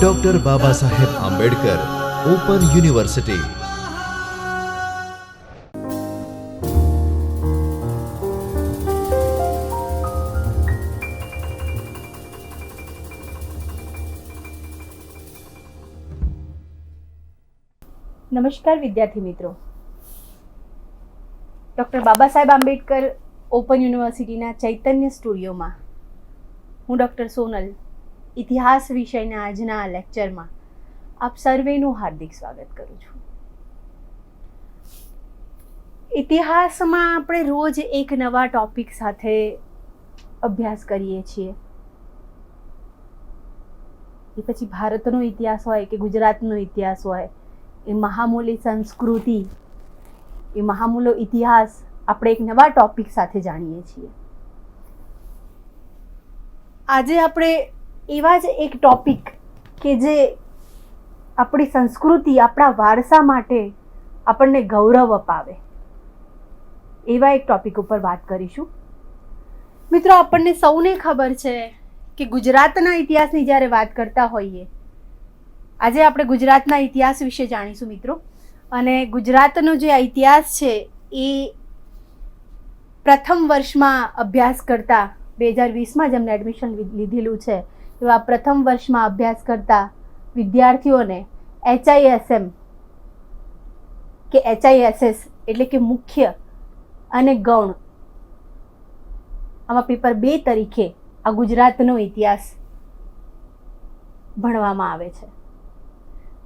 Doctor Baba Saheb Ambedkar open university. નમસ્કાર વિદ્યાર્થી મિત્રો, ડૉક્ટર બાબા સાહેબ આંબેડકર ઓપન યુનિવર્સિટીના ચૈતન્ય સ્ટુડિયોમાં હું ડૉક્ટર સોનલ ઇતિહાસ વિષયના આજના આ લેક્ચરમાં આપ સર્વેનું હાર્દિક સ્વાગત કરું છું. ઇતિહાસમાં આપણે રોજ એક નવા ટૉપિક સાથે અભ્યાસ કરીએ છીએ. એ પછી ભારતનો ઇતિહાસ હોય કે ગુજરાતનો ઇતિહાસ હોય, એ મહામૂલી સંસ્કૃતિ, એ મહામૂલો ઇતિહાસ આપણે એક નવા ટોપિક સાથે જાણીએ છીએ. આજે આપણે એવા જ એક ટોપિક કે જે આપણી સંસ્કૃતિ, આપણા વારસા માટે આપણને ગૌરવ અપાવે, એવા એક ટોપિક ઉપર વાત કરીશું. મિત્રો, આપણને સૌને ખબર છે કે ગુજરાતના ઇતિહાસની જ્યારે વાત કરતા હોઈએ, આજે આપણે ગુજરાતના ઇતિહાસ વિશે જાણીશું મિત્રો. અને ગુજરાતનો જે ઇતિહાસ છે એ પ્રથમ વર્ષમાં અભ્યાસ કરતા, 2020માં જેમને એડમિશન લીધેલું છે એવા પ્રથમ વર્ષમાં અભ્યાસ કરતા વિદ્યાર્થીઓને HISM કે HISS એટલે કે મુખ્ય અને ગૌણ, આમાં પેપર 2 તરીકે આ ગુજરાતનો ઇતિહાસ ભણવામાં આવે છે.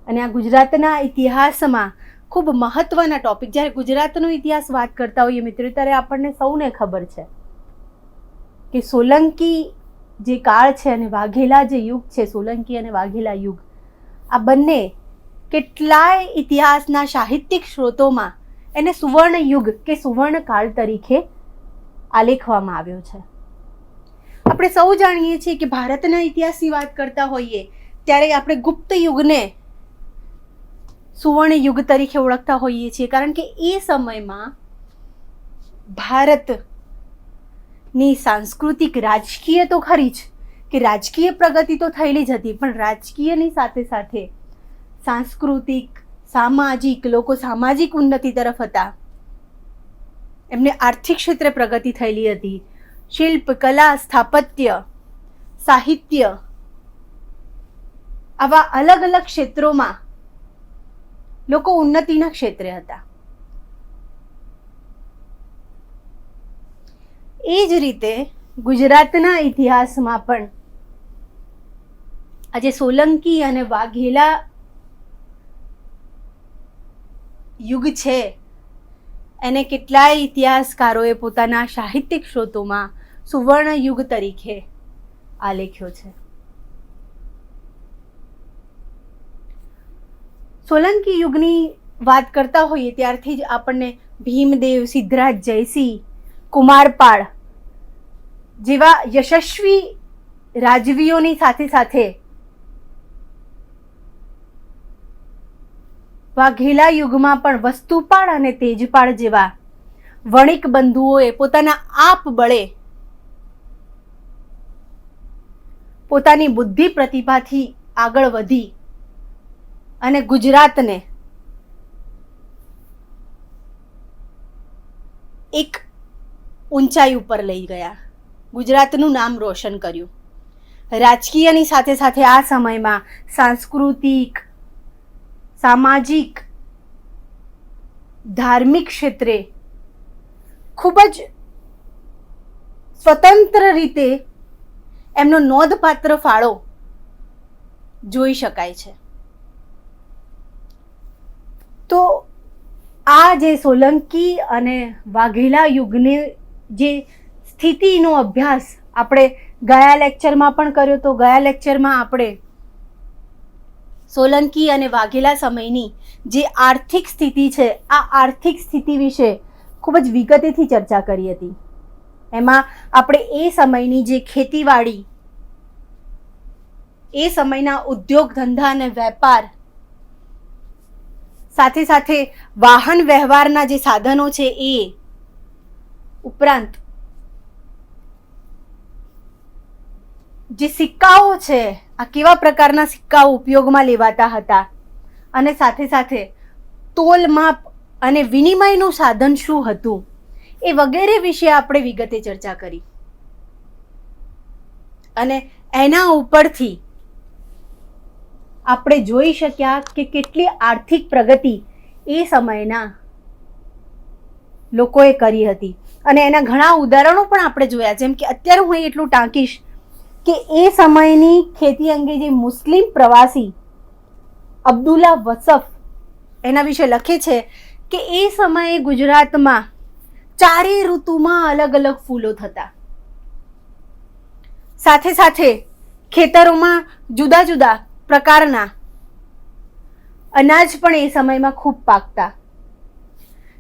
અને આ ગુજરાતના ઇતિહાસમાં ખૂબ મહત્વના ટોપિક, જ્યારે ગુજરાતનો ઇતિહાસ વાત કરતા હોઈએ મિત્રો, ત્યારે આપણને સૌને ખબર છે કે સોલંકી જે કાળ છે અને વાઘેલા જે યુગ છે, સોલંકી અને વાઘેલા યુગ, આ બંને કેટલાય ઇતિહાસના સાહિત્યિક સ્ત્રોતોમાં એને સુવર્ણ યુગ કે સુવર્ણ કાળ તરીકે આલેખવામાં આવ્યો છે. આપણે સૌ જાણીએ છીએ કે ભારતના ઇતિહાસની વાત કરતા હોઈએ ત્યારે આપણે ગુપ્ત યુગને સુવર્ણ યુગ તરીકે ઓળખતા હોઈએ છીએ, કારણ કે એ સમયમાં ભારતની સાંસ્કૃતિક, રાજકીય તો ખરી જ કે રાજકીય પ્રગતિ તો થયેલી જ હતી, પણ રાજકીયની સાથે સાથે સાંસ્કૃતિક, સામાજિક, લોકો સામાજિક ઉન્નતિ તરફ હતા. એમને આર્થિક ક્ષેત્રે પ્રગતિ થયેલી હતી. શિલ્પ, કલા, સ્થાપત્ય, સાહિત્ય, આવા અલગ અલગ ક્ષેત્રોમાં લોકો ઉન્નતિના ક્ષેત્રે હતા. એ જ રીતે ગુજરાતના ઇતિહાસમાં પણ આજે સોલંકી અને વાઘેલા યુગ છે, એને કેટલાય ઇતિહાસકારોએ પોતાના સાહિત્યિક સ્ત્રોતોમાં સુવર્ણ યુગ તરીકે આલેખ્યો છે. સોલંકી યુગની વાત કરતા હોઈએ ત્યારથી જ આપણને ભીમદેવ, સિદ્ધરાજ જયસિંહ, કુમારપાળ જેવા યશસ્વી રાજવીઓની સાથે સાથે વાઘેલા યુગમાં પણ વસ્તુપાળ અને તેજપાળ જેવા વણિક બંધુઓએ પોતાના આપ બળે, પોતાની બુદ્ધિ પ્રતિભાથી આગળ વધી અને ગુજરાતને એક ઊંચાઈ ઉપર લઈ ગયા, ગુજરાતનું નામ રોશન કર્યું. રાજકીયની સાથે સાથે આ સમયમાં સાંસ્કૃતિક, સામાજિક, ધાર્મિક ક્ષેત્રે ખૂબ જ સ્વતંત્ર રીતે એમનો નોંધપાત્ર ફાળો જોઈ શકાય છે. તો આ જે સોલંકી અને વાઘેલા યુગની જે સ્થિતિનો અભ્યાસ આપણે ગયા લેક્ચરમાં પણ કર્યો, તો ગયા લેક્ચરમાં આપણે સોલંકી અને વાઘેલા સમયની જે આર્થિક સ્થિતિ છે, આ આર્થિક સ્થિતિ વિશે ખૂબ જ વિગતેથી ચર્ચા કરી હતી. એમાં આપણે એ સમયની જે ખેતીવાડી, એ સમયના ઉદ્યોગ ધંધા અને વેપાર, સાથે સાથે વાહન વ્યવહારના જે સાધનો છે એ ઉપરાંત જે સિક્કાઓ છે, આ કેવા પ્રકારના સિક્કાઓ ઉપયોગમાં લેવાતા હતા, અને સાથે સાથે તોલ માપ અને વિનિમયનું સાધન શું હતું, એ વગેરે વિશે આપણે વિગતે ચર્ચા કરી. અને એના ઉપરથી આપણે જોઈ શક્યા કે કેટલી આર્થિક પ્રગતિ એ સમયના લોકોએ કરી હતી. અને એના ઘણા ઉદાહરણો પણ આપણે જોયા. જેમ કે અત્યારે હું એટલું ટાંકીશ કે એ સમયની ખેતી અંગે જે મુસ્લિમ પ્રવાસી અબ્દુલ્લા વસફ એના વિશે લખે છે કે એ સમયે ગુજરાતમાં ચારેય ઋતુમાં અલગ અલગ ફૂલો થતા, સાથે સાથે ખેતરોમાં જુદા જુદા પ્રકારના અનાજ પણ એ સમયમાં ખૂબ પાકતા.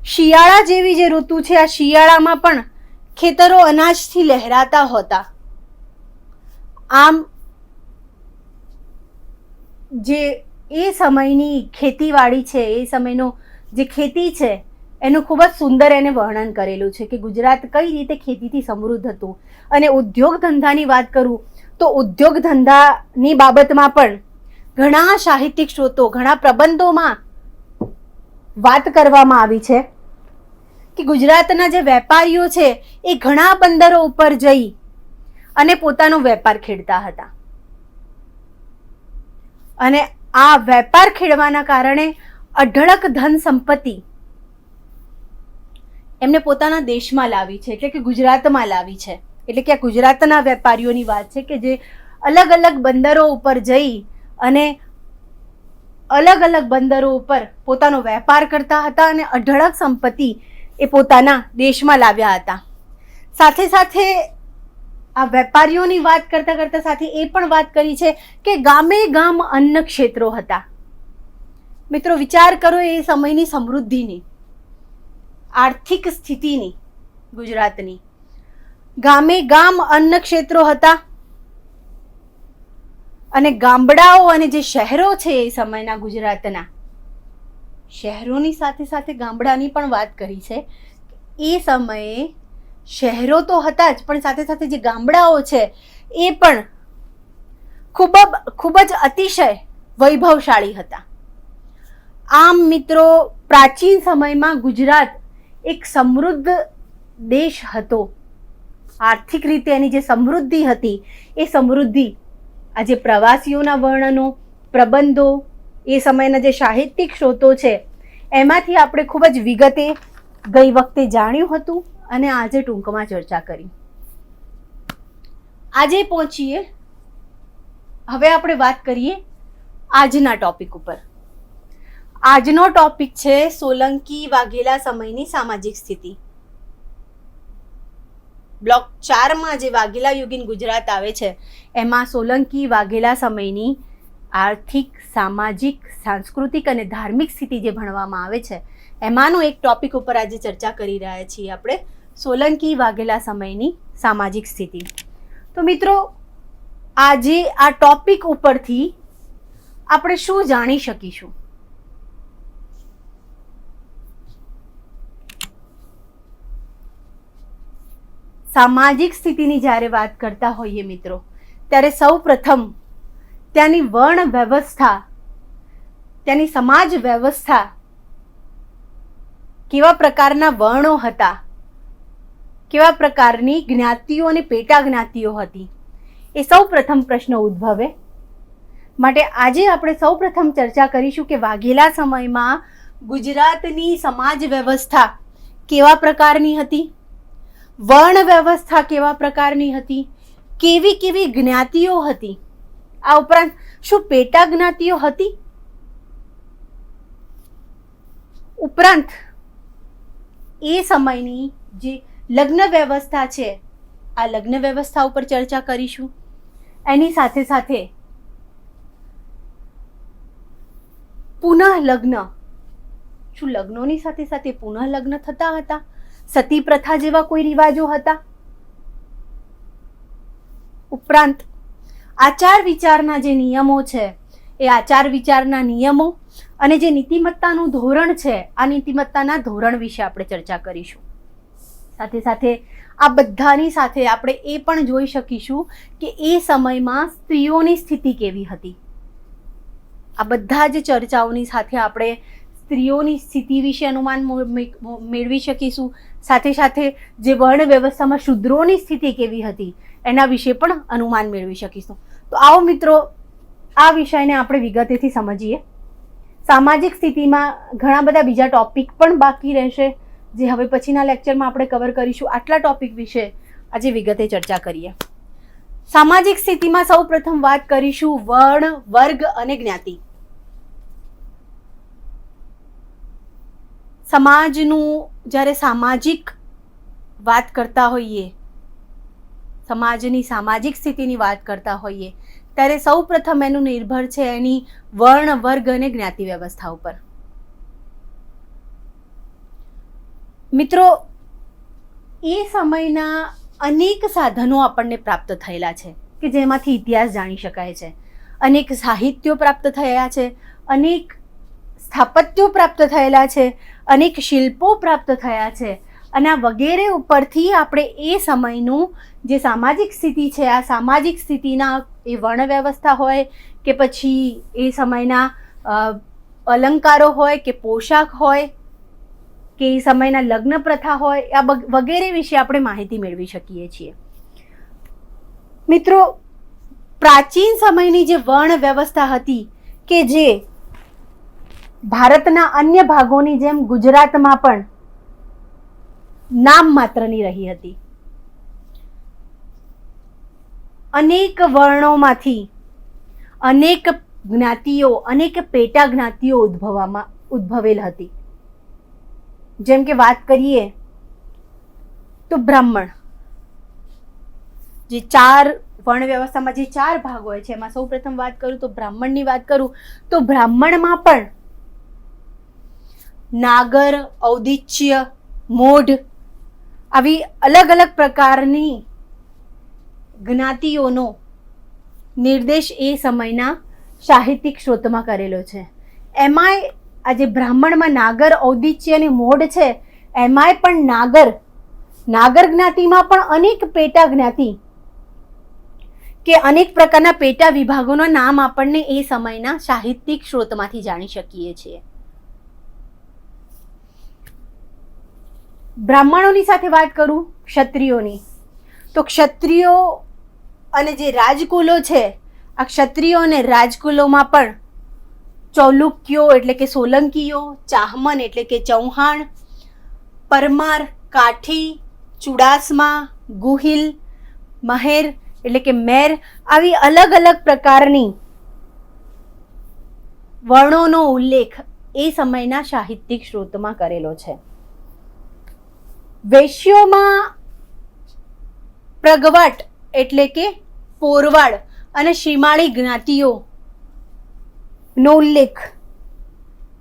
શિયાળા જેવી જે ઋતુ છે, આ શિયાળામાં પણ ખેતરો અનાજથી લહેરાતા હોતા. આમ જે એ સમયની ખેતીવાડી છે, એ સમયનો જે ખેતી છે, એનું ખૂબ જ સુંદર એને વર્ણન કરેલું છે કે ગુજરાત કઈ રીતે ખેતીથી સમૃદ્ધ હતું. અને ઉદ્યોગ ધંધાની વાત કરું તો ઉદ્યોગ ધંધાની બાબતમાં પણ ઘણા સાહિત્યિક સ્ત્રોતો, ઘણા પ્રબંધોમાં વાત કરવામાં આવી છે કે ગુજરાતના જે વેપારીઓ છે એ ઘણા બંદરો ઉપર જઈ અને પોતાનો વેપાર ખેડતા હતા. અને આ વેપાર ખેડવાના કારણે અઢળક ધન સંપત્તિ એમને પોતાના દેશમાં લાવી છે, એટલે કે ગુજરાતમાં લાવી છે. એટલે કે આ ગુજરાતના વેપારીઓની વાત છે કે જે અલગ અલગ બંદરો ઉપર જઈ અને અલગ અલગ બંદરો ઉપર પોતાનો વેપાર કરતા હતા અને અઢળક સંપત્તિ એ પોતાના દેશમાં લાવ્યા હતા. સાથે સાથે આ વેપારીઓની વાત કરતા કરતા સાથે એ પણ વાત કરી છે કે ગામે ગામ અન્ન ક્ષેત્રો હતા. મિત્રો વિચાર કરો એ સમયની સમૃદ્ધિની, આર્થિક સ્થિતિની ગુજરાતની. ગામે ગામ અન્ન ક્ષેત્રો હતા અને ગામડાઓ અને જે શહેરો છે એ સમયના ગુજરાતના, શહેરોની સાથે સાથે ગામડાની પણ વાત કરી છે. એ સમયે શહેરો તો હતા જ, પણ સાથે સાથે જે ગામડાઓ છે એ પણ ખૂબ જ અતિશય વૈભવશાળી હતા. આમ મિત્રો, પ્રાચીન સમયમાં ગુજરાત એક સમૃદ્ધ દેશ હતો. આર્થિક રીતે એની જે સમૃદ્ધિ હતી એ સમૃદ્ધિ આજે પ્રવાસીઓના વર્ણનો, પ્રબંધો, એ સમયના જે સાહિત્યિક સ્ત્રોતો છે એમાંથી આપણે ખૂબ જ વિગતે ગઈ વખતે જાણ્યું હતું અને આજે ટૂંકમાં ચર્ચા કરી. આજે પહોંચીએ, હવે આપણે વાત કરીએ આજના ટોપિક ઉપર. આજનો ટોપિક છે સોલંકી વાઘેલા સમયની સામાજિક સ્થિતિ. બ્લોક 4માં જે વાઘેલા યુગીન ગુજરાત આવે છે એમાં સોલંકી વાઘેલા સમયની આર્થિક, સામાજિક, સાંસ્કૃતિક અને ધાર્મિક સ્થિતિ જે ભણવામાં આવે છે એમાંનો એક ટોપિક ઉપર આજે ચર્ચા કરી રહ્યા છીએ આપણે, સોલંકી વાઘેલા સમયની સામાજિક સ્થિતિ. તો મિત્રો, આજે આ ટોપિક ઉપરથી આપણે શું જાણી શકીશું? સામાજિક સ્થિતિની જ્યારે વાત કરતા હોઈએ મિત્રો, ત્યારે સૌ પ્રથમ ત્યાંની વર્ણ વ્યવસ્થા, ત્યાંની સમાજ વ્યવસ્થા, કેવા પ્રકારના વર્ણો હતા, કેવા પ્રકારની જ્ઞાતિઓ અને પેટા જ્ઞાતિઓ હતી, એ સૌ પ્રથમ પ્રશ્ન ઉદ્ભવે. માટે આજે આપણે સૌ પ્રથમ ચર્ચા કરીશું કે વાઘેલા સમયમાં ગુજરાતની સમાજ વ્યવસ્થા કેવા પ્રકારની હતી, વર્ણ વ્યવસ્થા કેવા પ્રકારની હતી, કેવી કેવી જ્ઞાતિઓ હતી, આ ઉપરાંત શું પેટા જ્ઞાતિઓ હતી, ઉપરાંત એ સમયની જે લગ્ન વ્યવસ્થા છે આ લગ્ન વ્યવસ્થા ઉપર ચર્ચા કરીશું. એની સાથે સાથે પુનઃ લગ્ન, શું લગ્નોની સાથે સાથે પુનઃ લગ્ન થતા હતા, સતી પ્રથા જેવા કોઈ રિવાજો હતા, ઉપરાંત આચાર વિચારના જે નિયમો છે એ આચાર વિચારના નિયમો અને જે નીતિમત્તાનું ધોરણ છે આ નીતિમત્તાના ધોરણ વિશે આપણે ચર્ચા કરીશું. સાથે સાથે આ બધાની સાથે આપણે એ પણ જોઈ શકીશું કે એ સમયમાં સ્ત્રીઓની સ્થિતિ કેવી હતી. આ બધા જ ચર્ચાઓની સાથે આપણે સ્ત્રીઓની સ્થિતિ વિશે અનુમાન મેળવી શકીશું. સાથે સાથે જે વર્ણ વ્યવસ્થામાં શૂદ્રોની સ્થિતિ કેવી હતી એના વિશે પણ અનુમાન મેળવી શકીશું. તો આવો મિત્રો આ વિષયને આપણે વિગતેથી સમજીએ. સામાજિક સ્થિતિમાં ઘણા બધા બીજા ટોપિક પણ બાકી રહેશે જે હવે પછીના લેક્ચરમાં આપણે કવર કરીશું. આટલા ટોપિક વિશે આજે વિગતે ચર્ચા કરીએ. સામાજિક સ્થિતિમાં સૌ પ્રથમ વાત કરીશું વર્ણ, વર્ગ અને જ્ઞાતિ. સમાજનું જ્યારે સામાજિક વાત કરતા હોઈએ, સમાજની સામાજિક સ્થિતિની વાત કરતા હોઈએ ત્યારે સૌ પ્રથમ એનું નિર્ભર છે એની વર્ણ, વર્ગ અને જ્ઞાતિ વ્યવસ્થા ઉપર. મિત્રો, એ સમયના અનેક સાધનો આપણને પ્રાપ્ત થયેલા છે કે જેમાંથી ઇતિહાસ જાણી શકાય છે. અનેક સાહિત્યો પ્રાપ્ત થયા છે, અનેક સ્થાપત્યો પ્રાપ્ત થયેલા છે, અનેક શિલ્પો પ્રાપ્ત થયા છે અને આ વગેરે ઉપરથી આપણે એ સમયનું જે સામાજિક સ્થિતિ છે, આ સામાજિક સ્થિતિના એ વર્ણ વ્યવસ્થા હોય કે પછી એ સમયના અલંકારો હોય કે પોશાક હોય કે એ સમયના લગ્ન પ્રથા હોય, આ વગેરે વિશે આપણે માહિતી મેળવી શકીએ છીએ. મિત્રો, પ્રાચીન સમયની જે વર્ણ વ્યવસ્થા હતી કે જે ભારતના અન્ય ભાગોની જેમ ગુજરાતમાં પણ નામ માત્રની રહી હતી. અનેક વર્ણોમાંથી અનેક જ્ઞાતિઓ, અનેક પેટા જ્ઞાતિઓ ઉદ્ભવેલ હતી. જેમ કે વાત કરીએ તો બ્રાહ્મણ, જે ચાર વર્ણ વ્યવસ્થામાં જે ચાર ભાગ હોય છે એમાં સૌ પ્રથમ વાત કરું તો બ્રાહ્મણની વાત કરું તો બ્રાહ્મણમાં પણ નાગર, ઔદિચ્ય, મોઢ આવી અલગ અલગ પ્રકારની જ્ઞાતિઓનો નિર્દેશ એ સમયના સાહિત્યિક સ્ત્રોતમાં કરેલો છે. એમાંય આજે બ્રાહ્મણમાં નાગર, ઔદિચ્ય અને મોઢ છે, એમાંય પણ નાગર જ્ઞાતિમાં પણ અનેક પેટા જ્ઞાતિ કે અનેક પ્રકારના પેટા વિભાગોના નામ આપણને એ સમયના સાહિત્યિક સ્ત્રોતમાંથી જાણી શકીએ છીએ. બ્રાહ્મણોની સાથે વાત કરું ક્ષત્રિયોની તો ક્ષત્રિયો અને જે રાજકુલો છે, આ ક્ષત્રિયો અને રાજકુલોમાં પણ ચૌલુક્યો એટલે કે સોલંકીઓ, ચાહમન એટલે કે ચૌહાણ, પરમાર, કાઠી, ચુડાસમા, ગુહિલ, મહેર એટલે કે મેર આવી અલગ અલગ પ્રકારની વર્ણોનો ઉલ્લેખ એ સમયના સાહિત્યિક સ્ત્રોતમાં કરેલો છે. વૈશ્યોમાં પ્રગવટ એટલે કે પોરવાડ અને શિમાળી જ્ઞાતિઓ નો ઉલ્લેખ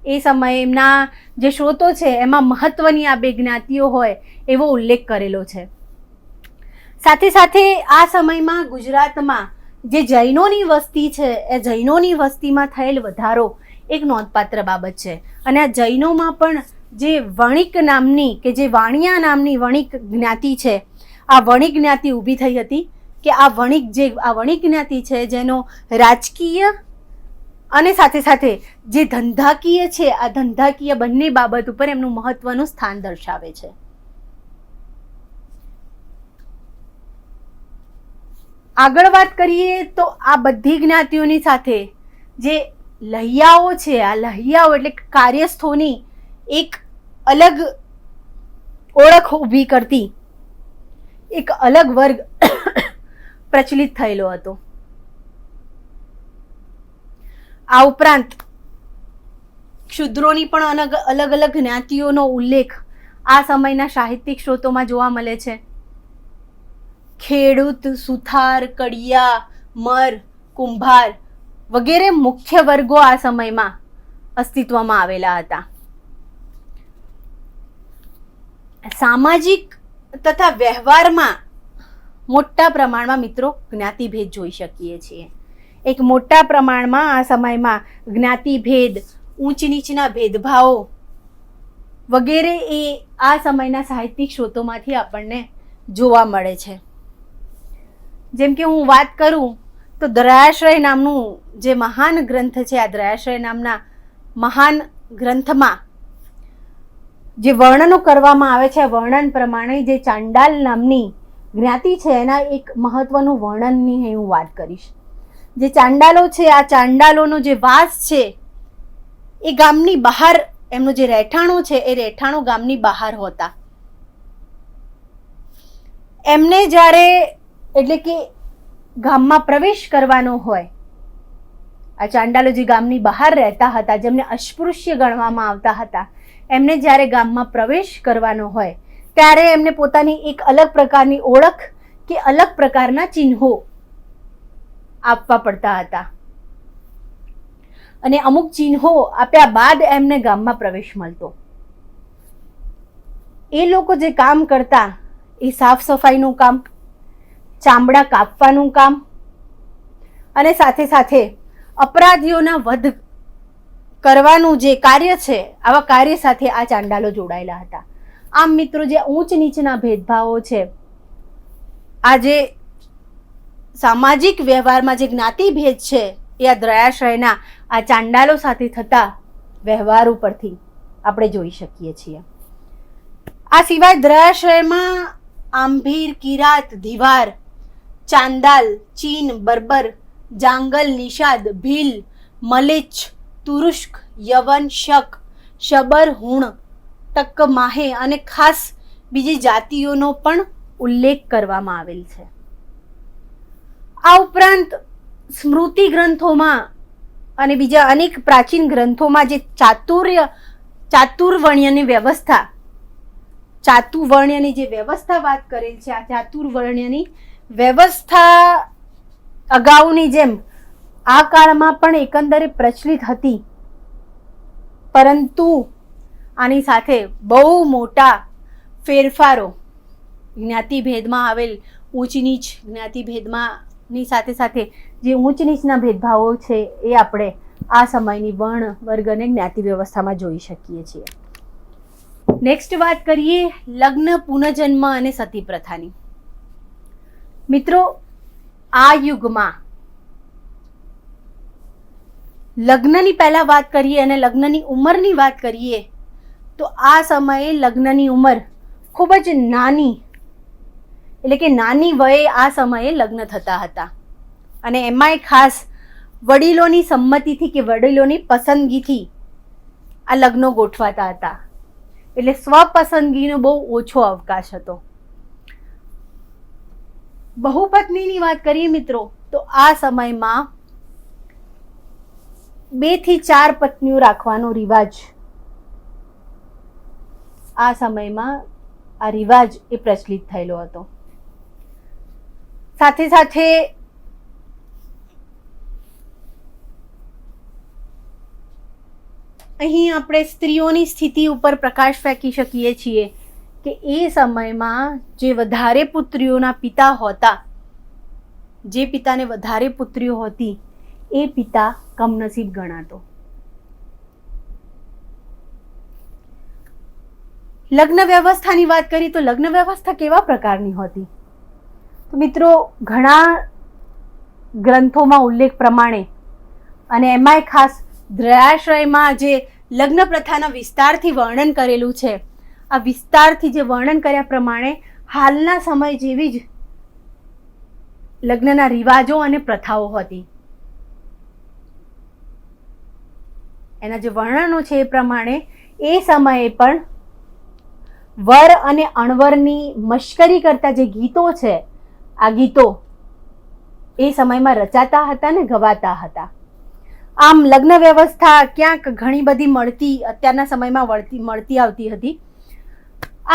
એ સમયના જે સ્ત્રોતો છે એમાં મહત્વની આ બે જ્ઞાતિઓ હોય એવો ઉલ્લેખ કરેલો છે. સાથે સાથે આ સમયમાં ગુજરાતમાં જે જૈનોની વસ્તી છે એ જૈનોની વસ્તીમાં થયેલ વધારો એક નોંધપાત્ર બાબત છે. અને આ જૈનોમાં પણ જે વણિક નામની કે જે વાણિયા નામની વણિક જ્ઞાતિ છે, આ વણિક જ્ઞાતિ ઊભી થઈ હતી કે આ વણિક જ્ઞાતિ છે જેનો રાજકીય અને સાથે સાથે જે ધંધાકીય છે, આ ધંધાકીય બંને બાબત ઉપર એમનું મહત્વનું સ્થાન દર્શાવે છે. આગળ વાત કરીએ તો આ બધી જ્ઞાતિઓની સાથે જે લહિયાઓ છે, આ લહિયાઓ એટલે કાર્યસ્થોની એક અલગ ઓળખ ઊભી કરતી એક અલગ વર્ગ પ્રચલિત થયેલો હતો. આ ઉપરાંત ક્ષુદ્રોની પણ અલગ અલગ જ્ઞાતિઓનો ઉલ્લેખ આ સમયના સાહિત્યિક સ્ત્રોતોમાં જોવા મળે છે. ખેડૂત, સુથાર, કડિયા, મર, કુંભાર વગેરે મુખ્ય વર્ગો આ સમયમાં અસ્તિત્વમાં આવેલા હતા. સામાજિક તથા વ્યવહારમાં મોટા પ્રમાણમાં મિત્રો જ્ઞાતિભેદ જોઈ શકીએ છીએ. એક મોટા પ્રમાણમાં આ સમયમાં જ્ઞાતિભેદ, ઊંચ નીચના ભેદભાવો વગેરે એ આ સમયના સાહિત્યિક સ્ત્રોતોમાંથી આપણને જોવા મળે છે. જેમ કે હું વાત કરું તો દયાશ્રય નામનું જે મહાન ગ્રંથ છે, આ દયાશ્રય નામના મહાન ગ્રંથમાં જે વર્ણનો કરવામાં આવે છે, વર્ણન પ્રમાણે જે ચાંડાલ નામની જ્ઞાતિ છે એના એક મહત્વનું વર્ણનની હું વાત કરીશ. જે ચાંડાલો છે, આ ચાંડાલોનો જે વાસ છે એ ગામની બહાર, એમનું જે રહેઠાણું છે એ રહેઠાણું ગામની બહાર હોતા. એમને જ્યારે એટલે કે ગામમાં પ્રવેશ કરવાનો હોય, આ ચાંડાલો જે ગામની બહાર રહેતા હતા, જેમને અસ્પૃશ્ય ગણવામાં આવતા હતા, એમને જ્યારે ગામમાં પ્રવેશ કરવાનો હોય ત્યારે એમને પોતાની એક અલગ પ્રકારની ઓળખ કે અલગ પ્રકારના ચિહ્નો આપવા પડતા હતા. અને અમુક ચિહ્નો આપ્યા બાદ એમને ગામમાં પ્રવેશ મળતો. એ લોકો જે કામ કરતા એ સાફ સફાઈનું કામ, ચામડા કાપવાનું કામ અને સાથે સાથે અપરાધીઓના વધ કરવાનું જે કાર્ય છે, આવા કાર્ય સાથે આ ચાંડાલો જોડાયેલા હતા. આમ મિત્રો, જે ઊંચ નીચના ભેદભાવો છે, આ જે સામાજિક વ્યવહારમાં જે જ્ઞાતિ ભેદ છે એ આ દયાશ્રયના આ ચાંડાલો સાથે થતા વ્યવહાર ઉપરથી આપણે જોઈ શકીએ છીએ. આ સિવાય દયાશ્રયમાં આંભીર, કિરાત, ધીવાર, ચાંદાલ, ચીન, બર્બર, જાંગલ, નિષાદ, ભીલ, મલેચ્છ, તુરુષ્ક, યવન, શક, શબર, હુણ, ટક્ક, માહે અને ખાસ બીજી જાતિઓનો પણ ઉલ્લેખ કરવામાં આવેલ છે. આ ઉપરાંત સ્મૃતિ ગ્રંથોમાં અને બીજા અનેક પ્રાચીન ગ્રંથોમાં જે ચાતુર્વર્ણ્યની વ્યવસ્થા, ચાતુર્વર્ણ્યની જે વ્યવસ્થા વાત કરેલ છે, આ ચાતુર્વર્ણ્યની વ્યવસ્થા અગાઉની જેમ આ કાળમાં પણ એકંદરે પ્રચલિત હતી, પરંતુ આની સાથે બહુ મોટા ફેરફારો જ્ઞાતિભેદમાં આવેલ ઊંચ નીચ જ્ઞાતિભેદમાંની સાથે સાથે જે ઊંચ નીચના ભેદભાવો છે એ આપણે આ સમયની વર્ણ, વર્ગ અને જ્ઞાતિ વ્યવસ્થામાં જોઈ શકીએ છીએ. નેક્સ્ટ વાત કરીએ લગ્ન, પુનર્જન્મ અને સતી પ્રથાની. મિત્રો, આ યુગમાં લગ્નની પહેલા વાત કરીએ અને લગ્નની ઉંમરની વાત કરીએ તો આ સમયે લગ્નની ઉંમર ખૂબ જ નાની, એટલે કે નાની વયે આ સમયે લગ્ન થતા હતા. અને એમાંય ખાસ વડીલોની સંમતિથી કે વડીલોની પસંદગીથી આ લગ્નો ગોઠવાતા હતા. એટલે સ્વપસંદગીનો બહુ ઓછો અવકાશ હતો. બહુપત્નીની વાત કરીએ મિત્રો તો આ સમયમાં 2 થી 4 પત્નીઓ રાખવાનો રિવાજ, આ સમયમાં આ રિવાજ એ પ્રચલિત થયેલો હતો. સાથે સાથે અહીં આપણે સ્ત્રીઓની સ્થિતિ ઉપર પ્રકાશ ફેંકી શકીએ છીએ કે એ સમયમાં જે વધારે પુત્રીઓના પિતા હોતા, જે પિતાને વધારે પુત્રીઓ હતી એ પિતા કમનસીબ ગણાતો. લગ્ન વ્યવસ્થાની વાત કરીએ તો લગ્ન વ્યવસ્થા કેવા પ્રકારની હતી? તો મિત્રો, ઘણા ગ્રંથોમાં ઉલ્લેખ પ્રમાણે અને એમાંય ખાસ દયાશ્રયમાં જે લગ્ન પ્રથાના વિસ્તારથી વર્ણન કરેલું છે, આ વિસ્તારથી જે વર્ણન કર્યા પ્રમાણે હાલના સમય જેવી જ લગ્નના રિવાજો અને પ્રથાઓ હતી. એના જે વર્ણનો છે એ પ્રમાણે એ સમયે પણ વર અને અણવરની મશ્કરી કરતા જે ગીતો છે, આ ગીતો એ સમયમાં રચાતા હતા ને ગવાતા હતા. આમ લગ્ન વ્યવસ્થા ક્યાંક ઘણી બધી અત્યારના સમયમાં મળતી આવતી હતી.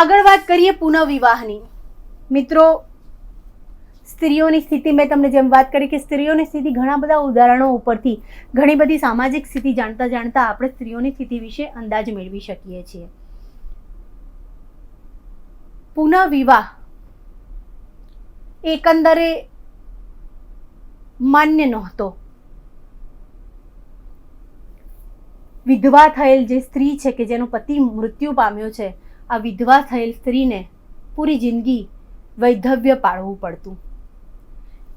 આગળ વાત કરીએ પુનઃવિવાહની. મિત્રો, સ્ત્રીઓની સ્થિતિ, મેં તમને જેમ વાત કરી કે સ્ત્રીઓની સ્થિતિ ઘણા બધા ઉદાહરણો ઉપરથી ઘણી બધી સામાજિક સ્થિતિ જાણતા જાણતા આપણે સ્ત્રીઓની સ્થિતિ વિશે અંદાજ મેળવી શકીએ છીએ. પુનઃવિવાહ એકંદરે માન્ય નહોતો. વિધવા થયેલ જે સ્ત્રી છે કે જેનો પતિ મૃત્યુ પામ્યો છે, આ વિધવા થયેલ સ્ત્રીને પૂરી જિંદગી વૈધવ્ય પાળવું પડતું.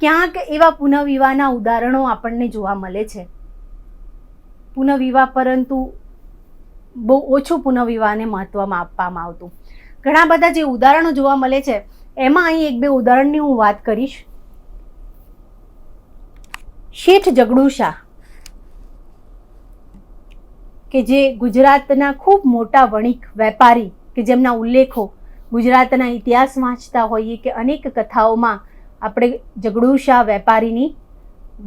ક્યાંક એવા પુનઃવિવાહના ઉદાહરણો આપણને જોવા મળે છે. પુનઃવિવાહ પરંતુ બહુ ઓછું પુનઃવિવાહને મહત્વમાં આપવામાં આવતું. ઘણા બધા જે ઉદાહરણો જોવા મળે છે એમાં અહીં એક બે ઉદાહરણની હું વાત કરીશ. શેઠ જગડુ શાહ કે જે ગુજરાતના ખૂબ મોટા વણિક વેપારી કે જેમના ઉલ્લેખો ગુજરાતના ઇતિહાસ વાંચતા હોઈએ કે અનેક કથાઓમાં આપણે જગડુ શાહ વેપારીની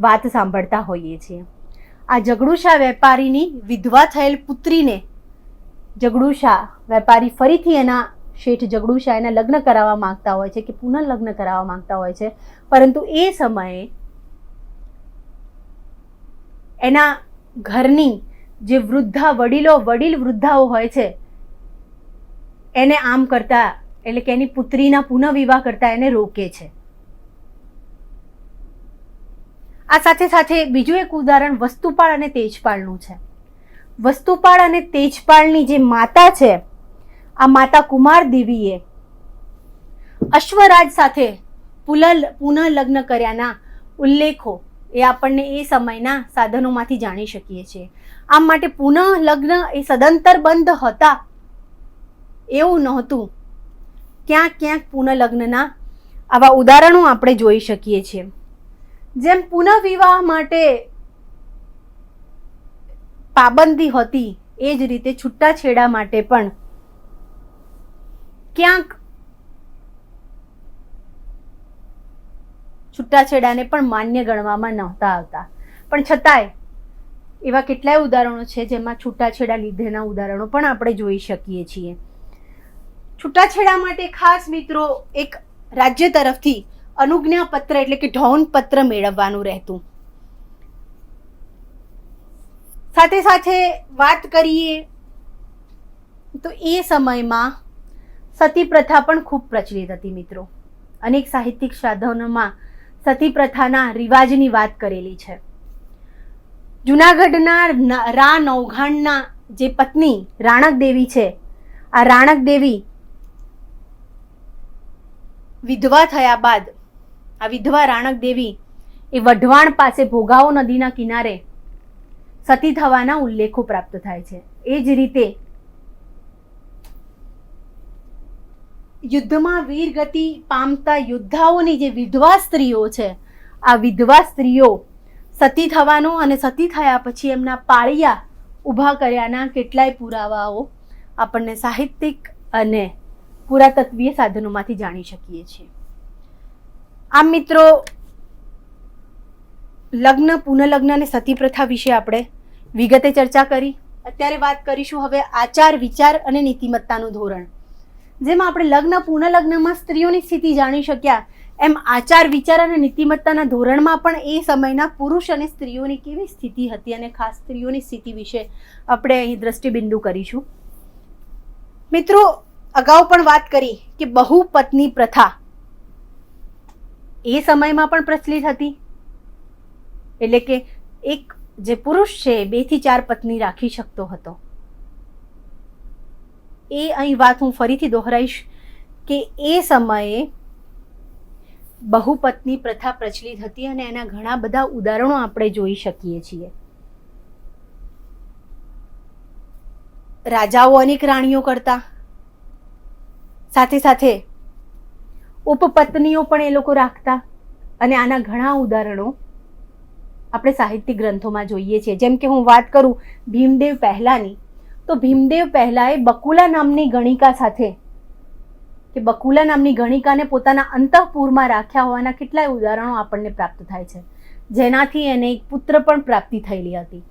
વાત સાંભળતા હોઈએ છીએ. આ જગડુ શાહ વેપારીની વિધવા થયેલ પુત્રીને જગડુ શાહ વેપારી ફરીથી એના શેઠ જગડુ શાહ એના લગ્ન કરાવવા માંગતા હોય છે કે પુનઃલગ્ન કરાવવા માંગતા હોય છે, પરંતુ એ સમયે એના ઘરની જે વડીલ વૃદ્ધાઓ હોય છે એને આમ કરતા, એટલે કે એની પુત્રીના પુનઃવિવાહ કરતા એને રોકે છે. આ સાથે સાથે બીજું એક ઉદાહરણ વસ્તુપાળ અને તેજપાળનું છે. વસ્તુપાળ અને તેજપાળની જે માતા છે, આ માતા કુમાર દેવીએ અશ્વરાજ સાથે પુનઃલગ્ન કર્યાના ઉલ્લેખો એ આપણને એ સમયના સાધનોમાંથી જાણી શકીએ છીએ. આમ માટે પુનઃલગ્ન એ સદંતર બંધ હતા એવું નહોતું. ક્યાંક ક્યાંક પુનઃલગ્નના આવા ઉદાહરણો આપણે જોઈ શકીએ છીએ. જેમ પુનઃવિવાહ માટે પાબંદી હતી એ જ રીતે છૂટાછેડા માટે પણ ક્યાંક છૂટાછેડાને પણ માન્ય ગણવામાં નહોતા આવતા. પણ છતાંય એવા કેટલાય ઉદાહરણો છે જેમાં છૂટાછેડા લીધેના ઉદાહરણો પણ આપણે જોઈ શકીએ છીએ. છૂટાછેડા માટે ખાસ મિત્રો એક રાજ્ય તરફથી અનુજ્ઞાપત્ર એટલે કે ઢૌન પત્ર મેળવવાનું રહેતું. સાથે સાથે વાત કરીએ તો એ સમયમાં સતી પ્રથા પણ ખૂબ પ્રચલિત હતી મિત્રો. અનેક સાહિત્યિક સાધનોમાં સતી પ્રથાના રિવાજની વાત કરેલી છે. જુનાગઢના રા નવઘાણના જે પત્ની રાણક દેવી છે, આ રાણક દેવી વિધવા થયા બાદ આ વિધવા રાણક દેવી એ વઢવાણ પાસે ભોગાવો નદીના કિનારે સતી થવાના ઉલ્લેખો પ્રાપ્ત થાય છે. એ જ રીતે યુદ્ધમાં વીરગતિ પામતા યોદ્ધાઓની જે વિધવા સ્ત્રીઓ છે, આ વિધવા સ્ત્રીઓ સતી થવાનો અને સતી થયા પછી એમના પાળિયા ઊભા કર્યાના કેટલાય પુરાવાઓ આપણને સાહિત્યિક અને પુરાતત્વીય સાધનોમાંથી જાણી શકીએ છીએ. આમ મિત્રો, લગ્ન, પુનઃલગ્ન અને સતી પ્રથા વિશે આપણે વિગતે ચર્ચા કરી. અત્યારે વાત કરીશું હવે આચાર, વિચાર અને નીતિમત્તાનું ધોરણ. જેમ આપણે લગ્ન પુનઃલગ્નમાં સ્ત્રીઓની સ્થિતિ જાણી શક્યા, એમ આચાર, વિચાર અને નીતિમત્તાના ધોરણમાં પણ એ સમયના પુરુષ અને સ્ત્રીઓની કેવી સ્થિતિ હતી અને ખાસ સ્ત્રીઓની સ્થિતિ વિશે આપણે અહીં દ્રષ્ટિબિંદુ કરીશું. મિત્રો, અગાઉ પણ વાત કરી કે બહુપત્ની પ્રથા એ સમયમાં પણ પ્રચલિત હતી. એટલે કે એક જે પુરુષ છે 2 થી 4 પત્ની રાખી શકતો હતો. એ અહીં વાત હું ફરીથી દોહરાઈશ કે એ સમયે બહુપત્ની પ્રથા પ્રચલિત હતી અને એના ઘણા બધા ઉદાહરણો આપણે જોઈ શકીએ છીએ. રાજાઓ અનેક રાણીઓ કરતા, સાથે સાથે ઉપપત્નીઓ પણ એ લોકો રાખતા અને આના ઘણા ઉદાહરણો આપણે સાહિત્યિક ગ્રંથોમાં જોઈએ છીએ. જેમ કે હું વાત કરું ભીમદેવ પહેલાની, તો ભીમદેવ પહેલાએ બકુલા નામની ગણિકા સાથે કે બકુલા નામની ગણિકાને પોતાના અંતઃપુરમાં રાખ્યા હોવાના કેટલાય ઉદાહરણો આપણને પ્રાપ્ત થાય છે, જેનાથી એને એક પુત્ર પણ પ્રાપ્તિ થયેલી હતી.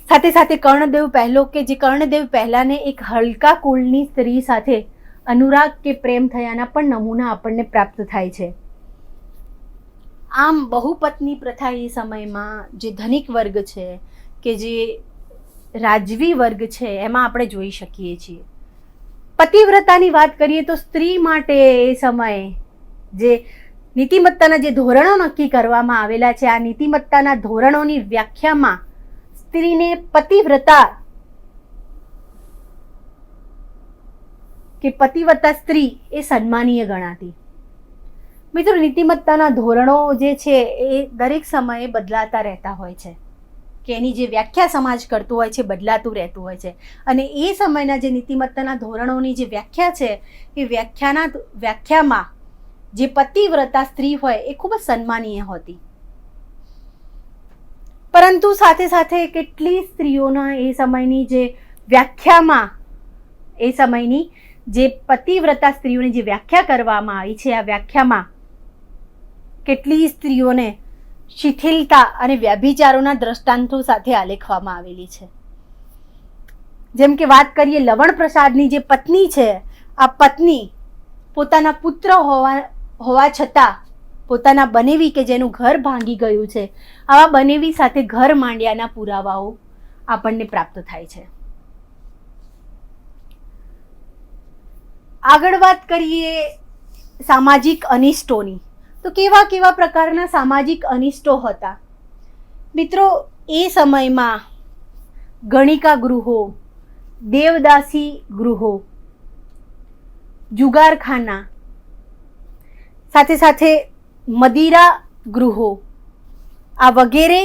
સાથે સાથે કર્ણદેવ પહેલો કે જે કર્ણદેવ પહેલાને એક હલકા કુળની સ્ત્રી સાથે અનુરાગ કે પ્રેમ થયાના પણ નમૂના આપણને પ્રાપ્ત થાય છે. આમ બહુપત્ની પ્રથા એ સમયમાં જે ધનિક વર્ગ છે કે જે રાજવી વર્ગ છે એમાં આપણે જોઈ શકીએ છીએ. પતિવ્રતાની વાત કરીએ તો સ્ત્રી માટે એ સમયે જે નીતિમત્તાના જે ધોરણો નક્કી કરવામાં આવેલા છે, આ નીતિમત્તાના ધોરણોની વ્યાખ્યામાં સ્ત્રીને પતિવ્રતા કે પતિવ્રતા સ્ત્રી એ સન્માનીય ગણાતી. મિત્રો, નીતિમત્તાના ધોરણો જે છે એ દરેક સમયે બદલાતા રહેતા હોય છે, કે એની જે વ્યાખ્યા સમાજ કરતું હોય છે બદલાતું રહેતું હોય છે. અને એ સમયના જે નીતિમત્તાના ધોરણોની જે વ્યાખ્યા છે એ વ્યાખ્યામાં જે પતિવ્રતા સ્ત્રી હોય એ ખૂબ જ સન્માનીય હોતી. પરંતુ સાથે સાથે કેટલી સ્ત્રીઓના એ સમયની જે વ્યાખ્યામાં એ સમયની જે પતિવ્રતા સ્ત્રીઓની જે વ્યાખ્યા કરવામાં આવી છે આ વ્યાખ્યામાં કેટલી સ્ત્રીઓને શિથિલતા અને વ્યભિચારોના દ્રષ્ટાંતો સાથે આલેખવામાં આવેલી છે. જેમ કે વાત કરીએ લવણ પ્રસાદની જે પત્ની છે, આ પત્ની પોતાના પુત્ર હોવા છતાં પોતાના બનેવી કે જેનું ઘર ભાંગી ગયું છે આવા બનેવી સાથે ઘર માંડ્યાના પુરાવાઓ આપણને પ્રાપ્ત થાય છે. આગળ વાત કરીએ સામાજિક અનિષ્ટોની, તો કેવા કેવા પ્રકારના સામાજિક અનિષ્ટો હતા. મિત્રો, એ સમયમાં ગણિકા ગૃહો, દેવદાસી ગૃહો, જુગારખાના, સાથે સાથે મદિરા ગૃહો આ વગેરે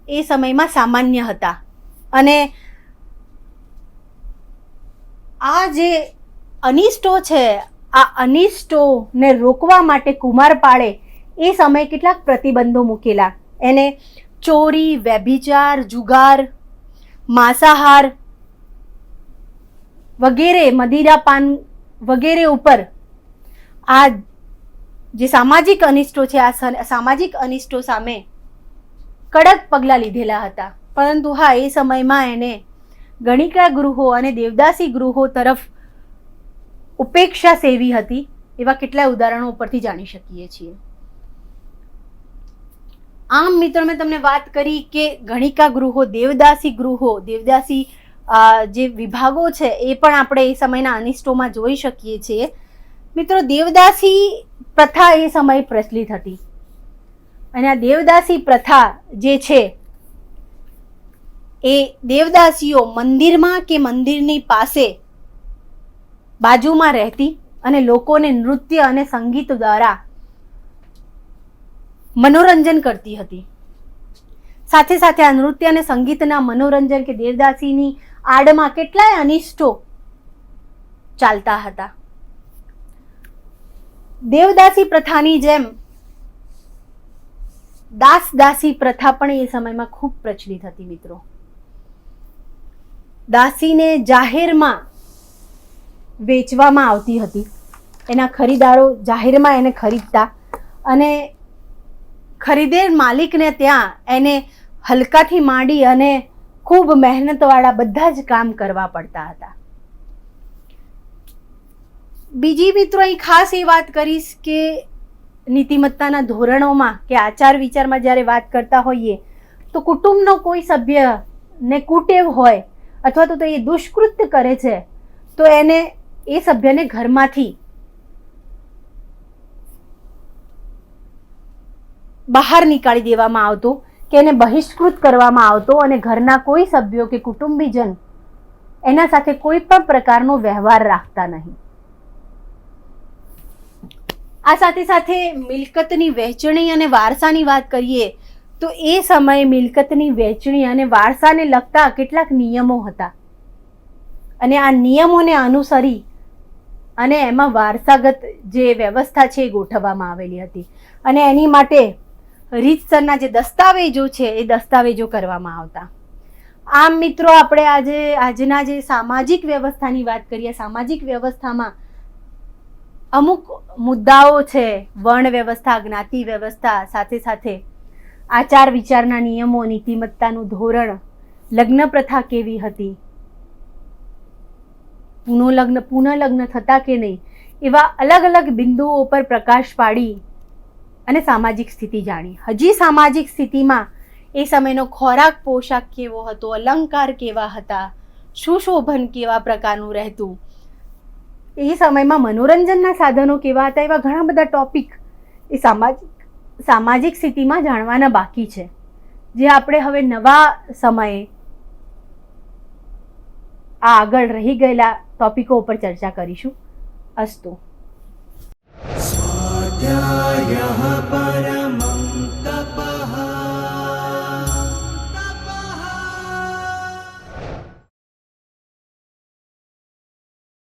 એ સમયમાં સામાન્ય હતા. અને આ જે અનિષ્ટો છે આ અનિષ્ટોને રોકવા માટે કુમારપાળે એ સમયે કેટલાક પ્રતિબંધો મૂકેલા. એને ચોરી, વ્યભિચાર, જુગાર, માંસાહાર વગેરે, મદિરાપાન વગેરે ઉપર આ જે સામાજિક અનિષ્ટો છે આ સામાજિક અનિષ્ટો સામે કડક પગલાં લીધેલા હતા. પરંતુ હા, એ સમયમાં એને ગણિકા ગૃહો અને દેવદાસી ગૃહો તરફ ઉપેક્ષા સેવી હતી એવા કેટલાય ઉદાહરણો ઉપરથી જાણી શકીએ છીએ. આમ મિત્રો, મેં તમને વાત કરી કે ગણિકા ગૃહો, દેવદાસી ગૃહો, દેવદાસી જે વિભાગો છે એ પણ આપણે એ સમયના અનિષ્ટોમાં જોઈ શકીએ છીએ. મિત્રો, દેવદાસી પ્રથા એ સમયે પ્રચલિત હતી અને આ દેવદાસી પ્રથા જે છે એ દેવદાસીઓ મંદિરમાં કે મંદિરની પાસે બાજુમાં રહેતી અને લોકોને નૃત્ય અને સંગીત દ્વારા મનોરંજન કરતી હતી. સાથે સાથે આ નૃત્ય અને સંગીતના મનોરંજન કે દેવદાસીની આડમાં કેટલાય અનિષ્ટો ચાલતા હતા. દેવદાસી પ્રથાની જેમ દાસદાસી પ્રથા પણ એ સમયમાં ખૂબ પ્રચલિત હતી. મિત્રો, દાસીને જાહેરમાં વેચવામાં આવતી હતી. એના ખરીદારો જાહેરમાં એને ખરીદતા અને ખરીદેર માલિકને ત્યાં એને હલકાથી માંડી અને ખૂબ મહેનતવાળા બધા જ કામ કરવા પડતા હતા. બીજી મિત્રો, અહીં ખાસ એ વાત કરીશ કે નીતિમત્તાના ધોરણોમાં કે આચાર વિચારમાં જ્યારે વાત કરતા હોઈએ તો કુટુંબનો કોઈ સભ્યને કુટેવ હોય અથવા તો એ દુષ્કૃત્ય કરે છે તો એને એ સભ્યને ઘરમાંથી બહાર નીકાળી દેવામાં આવતો કે એને બહિષ્કૃત કરવામાં આવતો અને ઘરના કોઈ સભ્યો કે કુટુંબીજન એના સાથે કોઈ પણ પ્રકારનો વ્યવહાર રાખતા નહીં. આ સાથે સાથે મિલકતની વહેંચણી અને વારસાની વાત કરીએ તો એ સમયે મિલકતની વહેંચણી અને વારસાને લગતા કેટલાક નિયમો હતા અને આ નિયમોને અનુસરી અને એમાં વારસાગત જે વ્યવસ્થા છે એ ગોઠવવામાં આવેલી હતી અને એની માટે રીતસરના જે દસ્તાવેજો છે એ દસ્તાવેજો કરવામાં આવતા. આમ મિત્રો, આપણે આજના જે સામાજિક વ્યવસ્થાની વાત કરીએ, સામાજિક વ્યવસ્થામાં અમુક મુદ્દાઓ છે, વર્ણ વ્યવસ્થા, જ્ઞાતિ વ્યવસ્થા, સાથે સાથે આચાર વિચારના નિયમો, નીતિમત્તાનું ધોરણ, લગ્ન પ્રથા કેવી હતી, પુનઃલગ્ન થતા કે નહીં, એવા અલગ અલગ બિંદુઓ પર પ્રકાશ પાડી અને સામાજિક સ્થિતિ જાણી. હજી સામાજિક સ્થિતિમાં એ સમયનો ખોરાક પોશાક કેવો હતો, અલંકાર કેવા હતા, સુશોભન કેવા પ્રકારનું રહેતું, એ સમયમાં મનોરંજનના સાધનો કેવા હતા, એવા ઘણા બધા ટોપિક એ સામાજિક સ્થિતિમાં જાણવાના બાકી છે, જે આપણે હવે નવા સમયે આ આગળ રહી ગયેલા ટોપિકો ઉપર ચર્ચા કરીશું. અસ્તુ. स्वाध्यायः परः